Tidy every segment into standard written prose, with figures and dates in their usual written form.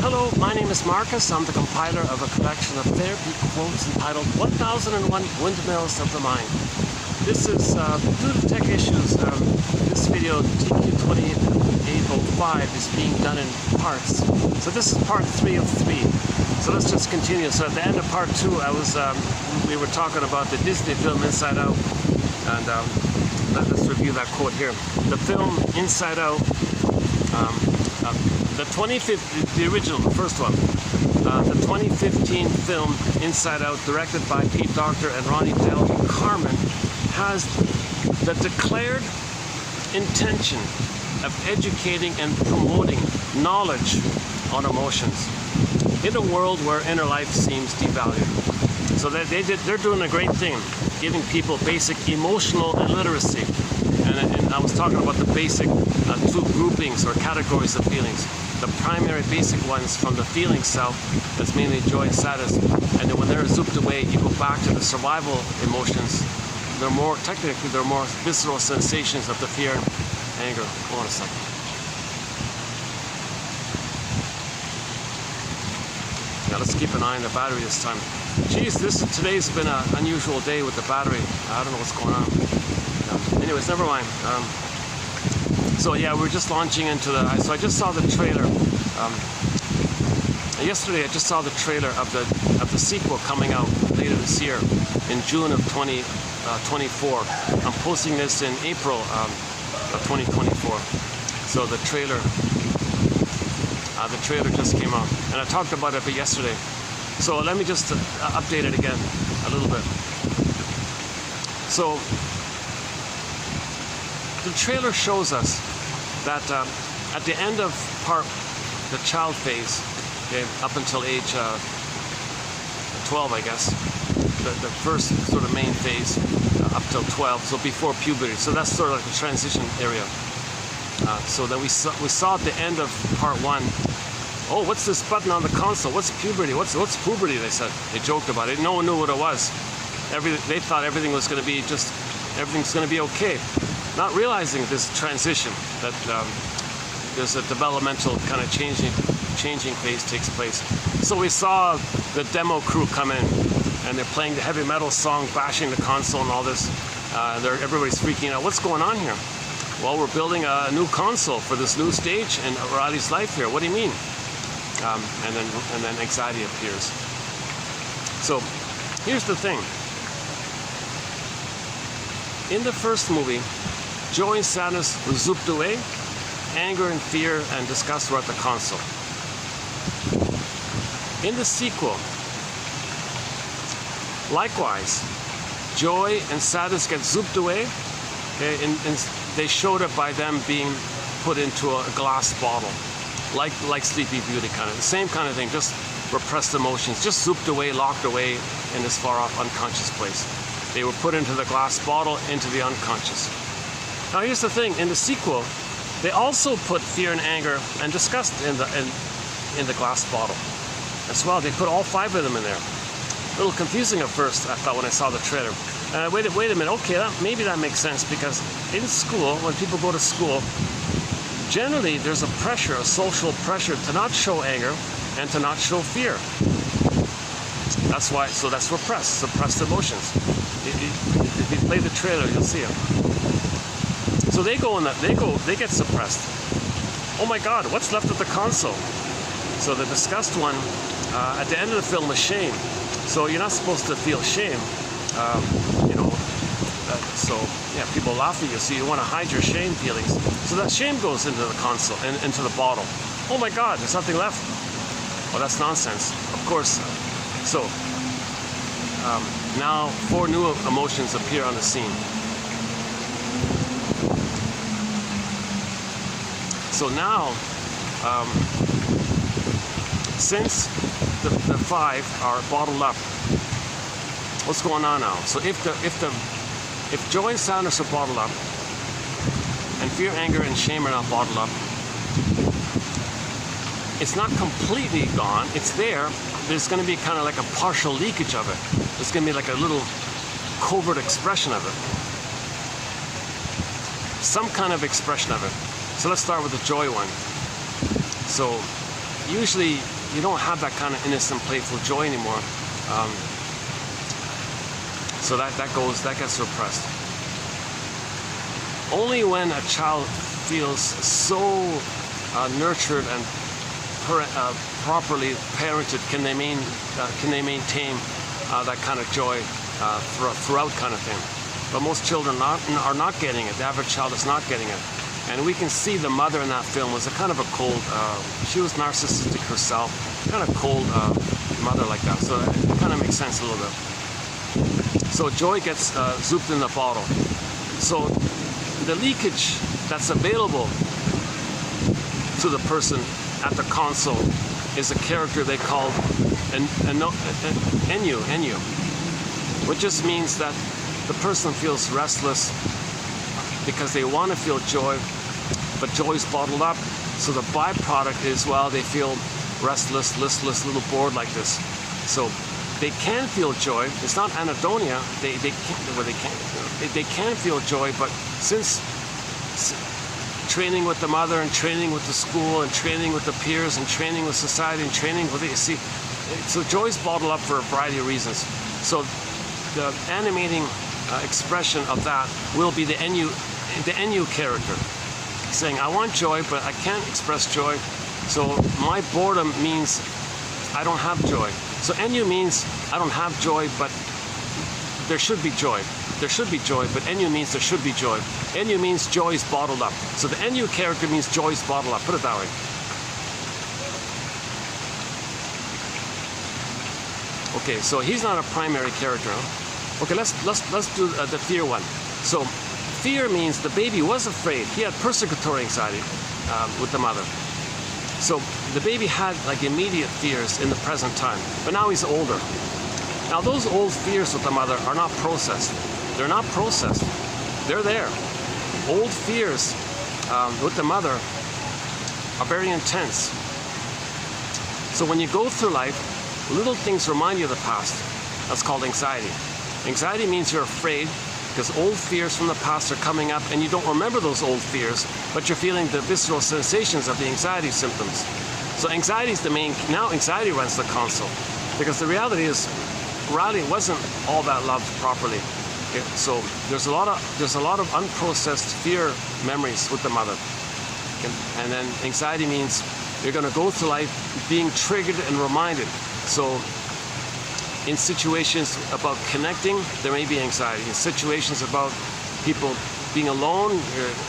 Hello, my name is Marcus. I'm the compiler of a collection of therapy quotes entitled 1001 Windmills of the Mind. This is, due to tech issues, this video, TQ2805, is being done in parts. So this is part 3 of 3. So let's just continue. So at the end of part 2, we were talking about the Disney film Inside Out. And let's review that quote here. The film Inside Out, the original, the first one, the 2015 film Inside Out, directed by Pete Docter and Ronnie Del Carmen, has the declared intention of educating and promoting knowledge on emotions in a world where inner life seems devalued. So they're doing a great thing, giving people basic emotional literacy. And I was talking about the basic two groupings or categories of feelings. The primary basic ones from the feeling self, that's mainly joy and sadness. And then when they're zooped away, you go back to the survival emotions. They're more visceral sensations of the fear and anger. Hold on a second. Now let's keep an eye on the battery this time. Geez, today's been an unusual day with the battery. I don't know what's going on. Anyways, never mind. So yeah, we're just launching into so I just saw the trailer. Yesterday I just saw the trailer of the sequel coming out later this year in June of 2024. I'm posting this in April of 2024. So the trailer just came out, and I talked about it yesterday. So let me just update it again a little bit. So the trailer shows us that at the end of the child phase, okay, up until age 12, I guess, the first sort of main phase up till 12, so before puberty. So that's sort of like the transition area. So then we saw at the end of part 1, oh, what's this button on the console? What's puberty? What's puberty? They said. They joked about it. No one knew what it was. They thought everything was going to be everything's going to be okay. Not realizing this transition, that there's a developmental kind of changing phase takes place. So we saw the demo crew come in, and they're playing the heavy metal song, bashing the console and all this. Everybody's freaking out. What's going on here? Well, we're building a new console for this new stage in Riley's life here. What do you mean? And then anxiety appears. So here's the thing. In the first movie, joy and sadness were zooped away, anger and fear and disgust were at the console. In the sequel, likewise, joy and sadness get zooped away, okay, and they showed it by them being put into a glass bottle, like Sleepy Beauty kind of, the same kind of thing, just repressed emotions, just zooped away, locked away in this far-off unconscious place. They were put into the glass bottle, into the unconscious. Now here's the thing, in the sequel, they also put fear and anger and disgust in the glass bottle as well. They put all 5 of them in there. A little confusing at first, I thought, when I saw the trailer. Wait a minute, okay, maybe that makes sense, because in school, when people go to school, generally there's a social pressure to not show anger and to not show fear. That's why, so that's suppressed emotions. If you play the trailer, you'll see it. So they get suppressed. Oh my God, what's left of the console? So the disgust one, at the end of the film, is shame. So you're not supposed to feel shame, so yeah, people laugh at you, so you want to hide your shame feelings. So that shame goes into the console, and into the bottle. Oh my God, there's nothing left. Well, that's nonsense, of course. So now 4 new emotions appear on the scene. So now, since the 5 are bottled up, what's going on now? So if joy and sadness are bottled up, and fear, anger, and shame are not bottled up, it's not completely gone. It's there. There's going to be kind of like a partial leakage of it. There's going to be like a little covert expression of it. Some kind of expression of it. So let's start with the joy one. So usually you don't have that kind of innocent, playful joy anymore. So that gets repressed. Only when a child feels so nurtured and properly parented can they maintain that kind of joy throughout kind of thing. But most children are not getting it. The average child is not getting it. And we can see the mother in that film was a kind of a cold, she was narcissistic herself, kind of cold mother like that. So it kind of makes sense a little bit. So joy gets zooped in the bottle. So the leakage that's available to the person at the console is a character they call enyu, which just means that the person feels restless because they want to feel joy, but joy is bottled up. So the byproduct is, well, they feel restless, listless, a little bored like this. So they can feel joy. It's not anhedonia. They can feel joy, but since training with the mother and training with the school and training with the peers and training with society and training with it, you see, so joy is bottled up for a variety of reasons. So the animating expression of that will be the enyu character, saying, I want joy, but I can't express joy. So my boredom means I don't have joy. So enyu means I don't have joy, but there should be joy. There should be joy, but enyu means there should be joy. Enyu means joy is bottled up. So the enyu character means joy is bottled up. Put it that way. Okay, so he's not a primary character. Huh? Okay, let's do the fear one. So fear means the baby was afraid. He had persecutory anxiety with the mother. So the baby had like immediate fears in the present time, but now he's older. Now those old fears with the mother are not processed. They're not processed. They're there. Old fears with the mother are very intense. So when you go through life, little things remind you of the past. That's called anxiety. Anxiety means you're afraid because old fears from the past are coming up and you don't remember those old fears, but you're feeling the visceral sensations of the anxiety symptoms. So anxiety is the main, now anxiety runs the console, because the reality is, reality wasn't all that loved properly. Okay? So there's a lot of unprocessed fear memories with the mother. Okay? And then anxiety means you're going to go through life being triggered and reminded. So in situations about connecting, there may be anxiety. In situations about people being alone,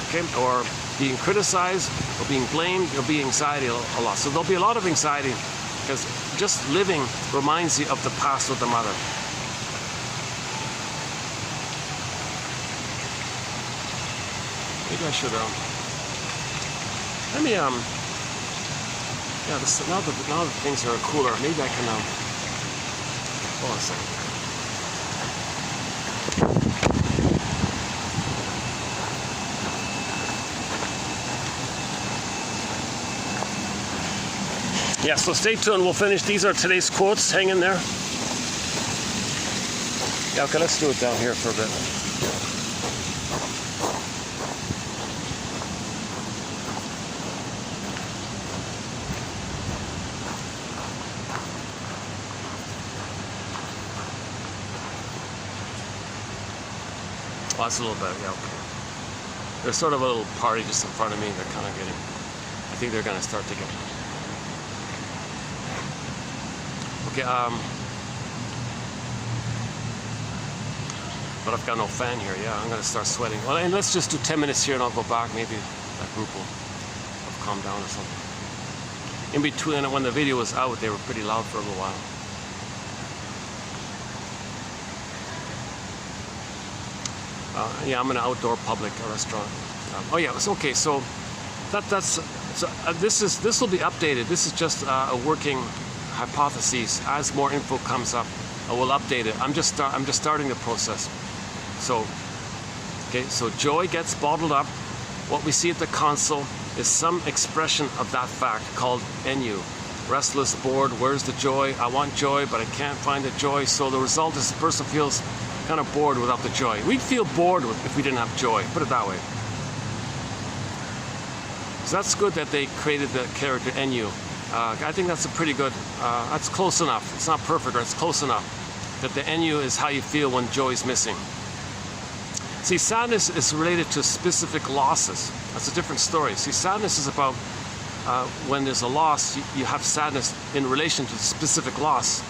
okay, or being criticized or being blamed, there'll be anxiety a lot. So there'll be a lot of anxiety because just living reminds you of the past with the mother. Maybe I should let me yeah, now that things are cooler, maybe I can hold on a second. Yeah, so stay tuned. We'll finish. These are today's quotes. Hang in there. Yeah, okay, let's do it down here for a bit. Oh, that's a little better. Yeah, okay. There's sort of a little party just in front of me. They're kind of getting, I think they're going to start to get. Okay, but I've got no fan here. Yeah, I'm going to start sweating. Well, and let's just do 10 minutes here and I'll go back. Maybe that group will calm down or something. In between, when the video was out, they were pretty loud for a little while. Yeah, I'm in an outdoor public restaurant. Oh yeah, it's okay. So this will be updated. This is just a working hypothesis. As more info comes up, I will update it. I'm just starting the process. So okay, so joy gets bottled up. What we see at the console is some expression of that fact called enyu. Restless, bored. Where's the joy? I want joy, but I can't find the joy. So the result is the person feels kind of bored without the joy. We'd feel bored if we didn't have joy. Put it that way. So that's good that they created the character enyu. I think that's a pretty good, that's close enough. It's not perfect, or it's close enough. That the NU is how you feel when joy is missing. See, sadness is related to specific losses. That's a different story. See, sadness is about when there's a loss, you have sadness in relation to the specific loss.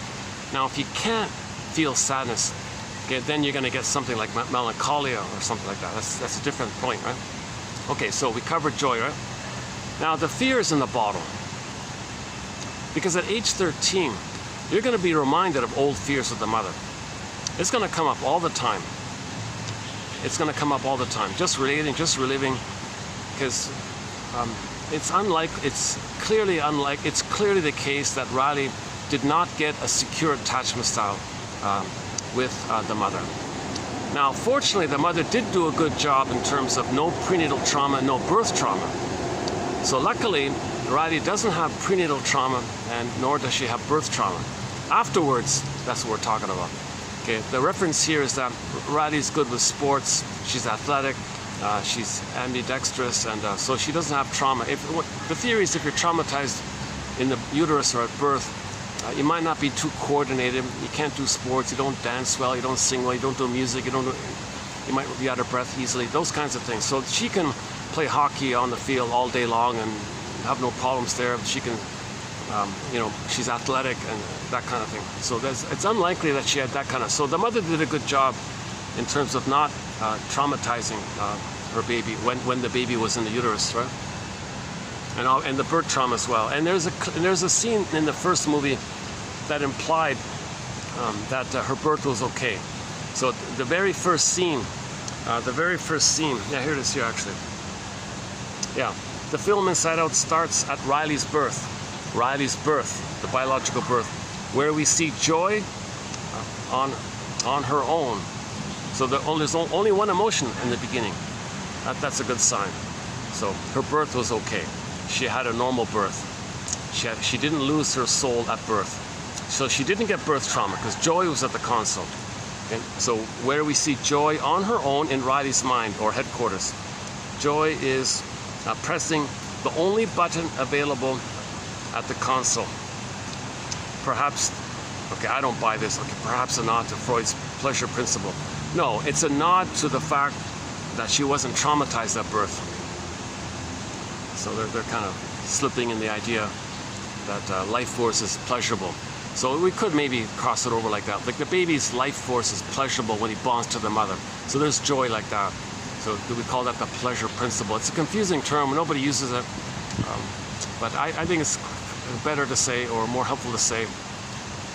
Now, if you can't feel sadness, okay, then you're going to get something like melancholia or something like that. That's a different point, right? Okay, so we covered joy, right? Now, the fear is in the bottle. Because at age 13, you're going to be reminded of old fears of the mother. It's going to come up all the time. It's going to come up all the time. Just relating, just reliving, because it's clearly the case that Riley did not get a secure attachment style with the mother. Now, fortunately, the mother did do a good job in terms of no prenatal trauma, no birth trauma. So luckily, Riley doesn't have prenatal trauma, and nor does she have birth trauma. Afterwards, that's what we're talking about. Okay, the reference here is that Riley's good with sports, she's athletic, she's ambidextrous, and so she doesn't have trauma. The theory is if you're traumatized in the uterus or at birth, you might not be too coordinated, you can't do sports, you don't dance well, you don't sing well, you don't do music, you might be out of breath easily, those kinds of things. So she can play hockey on the field all day long and have no problems there. She can, she's athletic and that kind of thing. So it's unlikely that she had that kind of. So the mother did a good job in terms of not traumatizing her baby when the baby was in the uterus, right? And the birth trauma as well. And there's a scene in the first movie that implied that her birth was okay. So the very first scene, yeah, here it is here actually. Yeah, the film Inside Out starts at Riley's birth, the biological birth, where we see Joy on her own. So there's only one emotion in the beginning. That's a good sign. So her birth was okay. She had a normal birth. She didn't lose her soul at birth. So she didn't get birth trauma because Joy was at the console. Okay? So where we see Joy on her own in Riley's mind or headquarters, Joy is pressing the only button available at the console. Perhaps, okay, I don't buy this. Okay, perhaps a nod to Freud's pleasure principle. No, it's a nod to the fact that she wasn't traumatized at birth. So they're kind of slipping in the idea that life force is pleasurable. So we could maybe cross it over like that. Like the baby's life force is pleasurable when he bonds to the mother. So there's joy like that. So do we call that the pleasure principle? It's a confusing term. Nobody uses it. But I think it's better to say, or more helpful to say,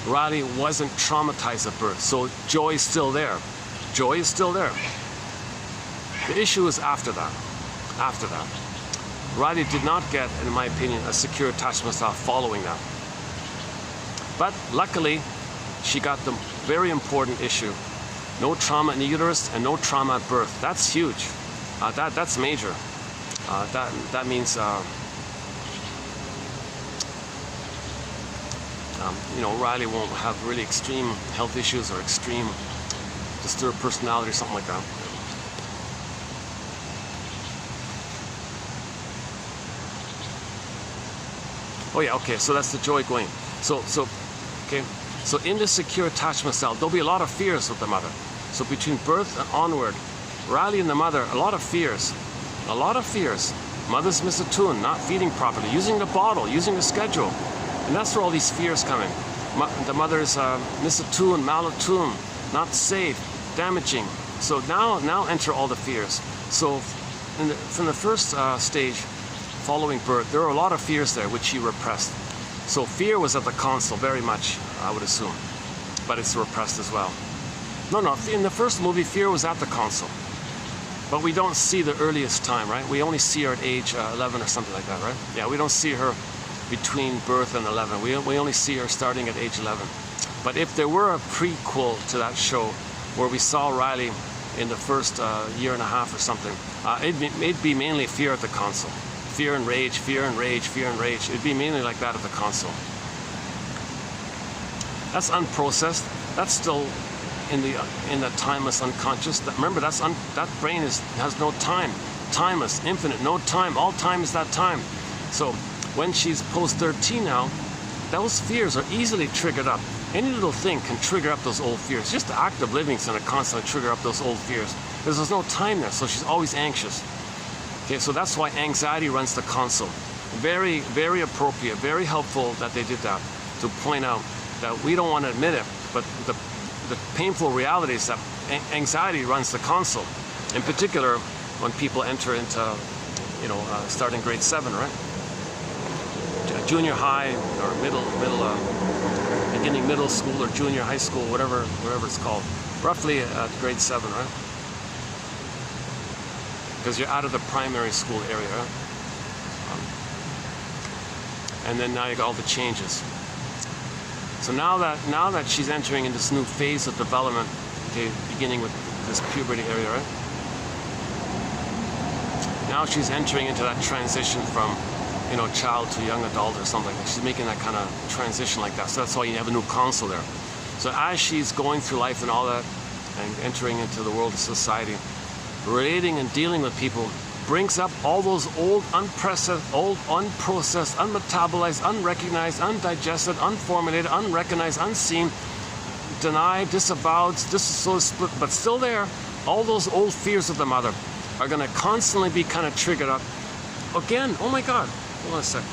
Riley wasn't traumatized at birth. So joy is still there. Joy is still there. The issue is after that. After that. Riley did not get, in my opinion, a secure attachment style following that. But luckily, she got the very important issue. No trauma in the uterus and no trauma at birth. That's huge. That's major. That means, Riley won't have really extreme health issues or extreme disturbed personality or something like that. Oh yeah, okay, so that's the joy going. So in the secure attachment style, there'll be a lot of fears with the mother. So between birth and onward, Riley and the mother, a lot of fears. A lot of fears. Mother's misattuned, not feeding properly, using the bottle, using the schedule. And that's where all these fears come in. The mother's misattuned, malattuned, not safe, damaging. So now enter all the fears. So from the first stage, following birth, there were a lot of fears there which she repressed. So fear was at the console very much, I would assume, but it's repressed as well. No, in the first movie, fear was at the console, but we don't see the earliest time, right? We only see her at age 11 or something like that, right? Yeah, we don't see her between birth and 11. We only see her starting at age 11. But if there were a prequel to that show where we saw Riley in the first year and a half or something, it'd be mainly fear at the console. Fear and rage, fear and rage, fear and rage. It'd be mainly like that at the console. That's unprocessed. That's still in the timeless unconscious. Remember, that brain has no time. Timeless, infinite, no time. All time is that time. So when she's post 13 now, those fears are easily triggered up. Any little thing can trigger up those old fears. Just the act of living is going to constantly trigger up those old fears. Because there's no time there, so she's always anxious. Okay, so that's why anxiety runs the console. Very, very appropriate, very helpful that they did that, to point out that we don't want to admit it, but the painful reality is that anxiety runs the console. In particular, when people enter into, starting grade 7, right? Junior high or beginning middle school or junior high school, whatever it's called, roughly at grade 7, right? Because you're out of the primary school area, right? And then now you got all the changes. So now that she's entering into this new phase of development, okay, beginning with this puberty area, right? Now she's entering into that transition from, child to young adult or something. She's making that kind of transition like that. So that's why you have a new console there. So as she's going through life and all that, and entering into the world of society, relating and dealing with people, brings up all those old, unprocessed, unmetabolized, unrecognized, undigested, unformulated, unrecognized, unseen, denied, disavowed, disassociated, but still there. All those old fears of the mother are going to constantly be kind of triggered up. Again, oh my God, hold on a sec.